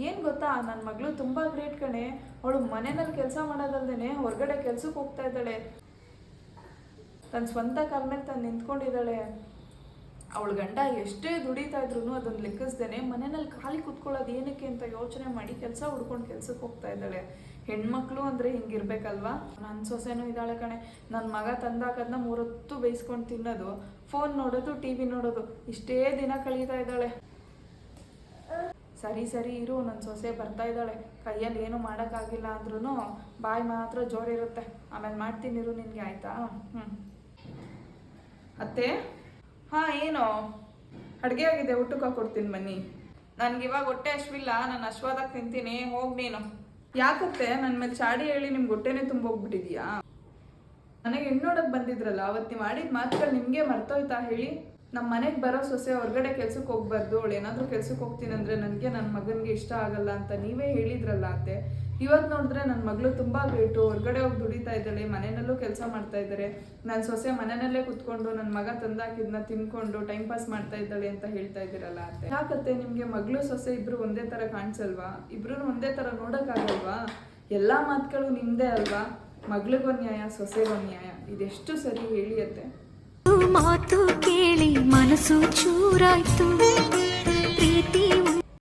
ಏನು ಗೊತ್ತಾ, ನನ್ನ ಮಗಳು ತುಂಬ ಗ್ರೇಟ್ ಕಣೆ. ಅವಳು ಮನೆಯಲ್ಲಿ ಕೆಲಸ ಮಾಡೋದಲ್ದೇ ಹೊರಗಡೆ ಕೆಲ್ಸಕ್ಕೆ ಹೋಗ್ತಾ ಇದ್ದಾಳೆ. ತನ್ನ ಸ್ವಂತ ಕಾಲ ಮೇಲೆ ತಾನು ನಿಂತ್ಕೊಂಡಿದ್ದಾಳೆ. ಅವಳ ಗಂಡ ಎಷ್ಟೇ ದುಡಿತಾ ಇದ್ರು ಅದನ್ನು ಲೆಕ್ಕಿಸ್ದೇನೆ ಮನೆಯಲ್ಲಿ ಖಾಲಿ ಕುತ್ಕೊಳ್ಳೋದು ಏನಕ್ಕೆ ಅಂತ ಯೋಚನೆ ಮಾಡಿ ಕೆಲಸ ಹುಡ್ಕೊಂಡು ಕೆಲ್ಸಕ್ಕೆ ಹೋಗ್ತಾ ಇದ್ದಾಳೆ. ಹೆಣ್ಮಕ್ಳು ಅಂದರೆ ಹಿಂಗಿರ್ಬೇಕಲ್ವಾ. ನನ್ನ ಸೊಸೆನೂ ಇದ್ದಾಳೆ ಕಣೆ. ನನ್ನ ಮಗ ತಂದಾಕದನ್ನ 3 ಹೊತ್ತು ಬೇಯಿಸ್ಕೊಂಡು ತಿನ್ನೋದು, ಫೋನ್ ನೋಡೋದು, TV ನೋಡೋದು, ಇಷ್ಟೇ ದಿನ ಕಳೀತಾ ಇದ್ದಾಳೆ. ಸರಿ ಸರಿ ಇರು, ನನ್ನ ಸೊಸೆ ಬರ್ತಾ ಇದ್ದಾಳೆ. ಕೈಯಲ್ಲಿ ಏನು ಮಾಡೋಕ್ಕಾಗಿಲ್ಲ ಅಂದ್ರೂ ಬಾಯಿ ಮಾತ್ರ ಜೋರಿರುತ್ತೆ. ಆಮೇಲೆ ಮಾಡ್ತೀನಿ ಇರು ನಿನಗೆ, ಆಯಿತಾ? ಅತ್ತೆ, ಹಾಂ ಏನು ಅಡುಗೆ ಆಗಿದೆ, ಊಟಕ್ಕೆ ಕೊಡ್ತೀನಿ ಬನ್ನಿ. ನನಗಿವಾಗ ಹೊಟ್ಟೆ ಹಶ್ವಿಲ್ಲ, ನಾನು ಹಶ್ವಾದಾಗ ತಿಂತೀನಿ, ಹೋಗಿ ನೀನು. ಯಾಕತ್ತೆ ನನ್ನ ಮೇಲೆ ಚಾಡಿ ಹೇಳಿ ನಿಮ್ಗೆ ಹೊಟ್ಟೆನೇ ತುಂಬೋಗ್ಬಿಟ್ಟಿದ್ಯಾ? ನನಗೆ ಹೆಣ್ಣು ನೋಡೋಕೆ ಬಂದಿದ್ರಲ್ಲ, ಅವತ್ತು ನೀವು ಮಾಡಿದ ಮಾತುಗಳು ನಿಮಗೆ ಮರ್ತೋಯ್ತಾ ಹೇಳಿ? ನಮ್ಮ ಮನೆಗೆ ಬರೋ ಸೊಸೆ ಹೊರಗಡೆ ಕೆಲ್ಸಕ್ಕೆ ಹೋಗ್ಬಾರ್ದು, ಅವಳು ಏನಾದರೂ ಕೆಲ್ಸಕ್ಕೆ ಹೋಗ್ತೀನಿ ಅಂದರೆ ನನಗೆ ನನ್ನ ಮಗನಿಗೆ ಇಷ್ಟ ಆಗಲ್ಲ ಅಂತ ನೀವೇ ಹೇಳಿದ್ರಲ್ಲ ಅತ್ತೆ. ಇವತ್ತು ನೋಡಿದ್ರೆ ನನ್ನ ಮಗಳು ತುಂಬ ಗ್ರೇಟು, ಹೊರಗಡೆ ಹೋಗಿ ದುಡಿತಾ ಇದ್ದಾಳೆ, ಮನೆಯಲ್ಲೂ ಕೆಲಸ ಮಾಡ್ತಾ ಇದ್ದಾರೆ. ನನ್ನ ಸೊಸೆ ಮನೆಯಲ್ಲೇ ಕುತ್ಕೊಂಡು ನನ್ನ ಮಗ ತಂದಾಕಿದ್ನ ತಿನ್ಕೊಂಡು ಟೈಮ್ ಪಾಸ್ ಮಾಡ್ತಾ ಇದ್ದಾಳೆ ಅಂತ ಹೇಳ್ತಾ ಇದ್ದೀರಲ್ಲ ಅತ್ತೆ. ಯಾಕತ್ತೆ ನಿಮಗೆ ಮಗಳು ಸೊಸೆ ಇಬ್ಬರು ಒಂದೇ ಥರ ಕಾಣಿಸಲ್ವಾ? ಇಬ್ರು ಒಂದೇ ಥರ ನೋಡೋಕ್ಕಾಗಲ್ವಾ? ಎಲ್ಲ ಮಾತುಗಳು ನಿಮ್ಮದೇ ಅಲ್ವಾ? ಮಗಳಿಗೊಂದು ನ್ಯಾಯ, ಸೊಸೆಗೊಂದು ನ್ಯಾಯ, ಇದೆಷ್ಟು ಸರಿ ಹೇಳಿ ಅತ್ತೆ? ಮಾತು ಕೇಳಿ ಮನಸ್ಸು ಚೂರಾಯ್ತು, ಪ್ರೀತಿ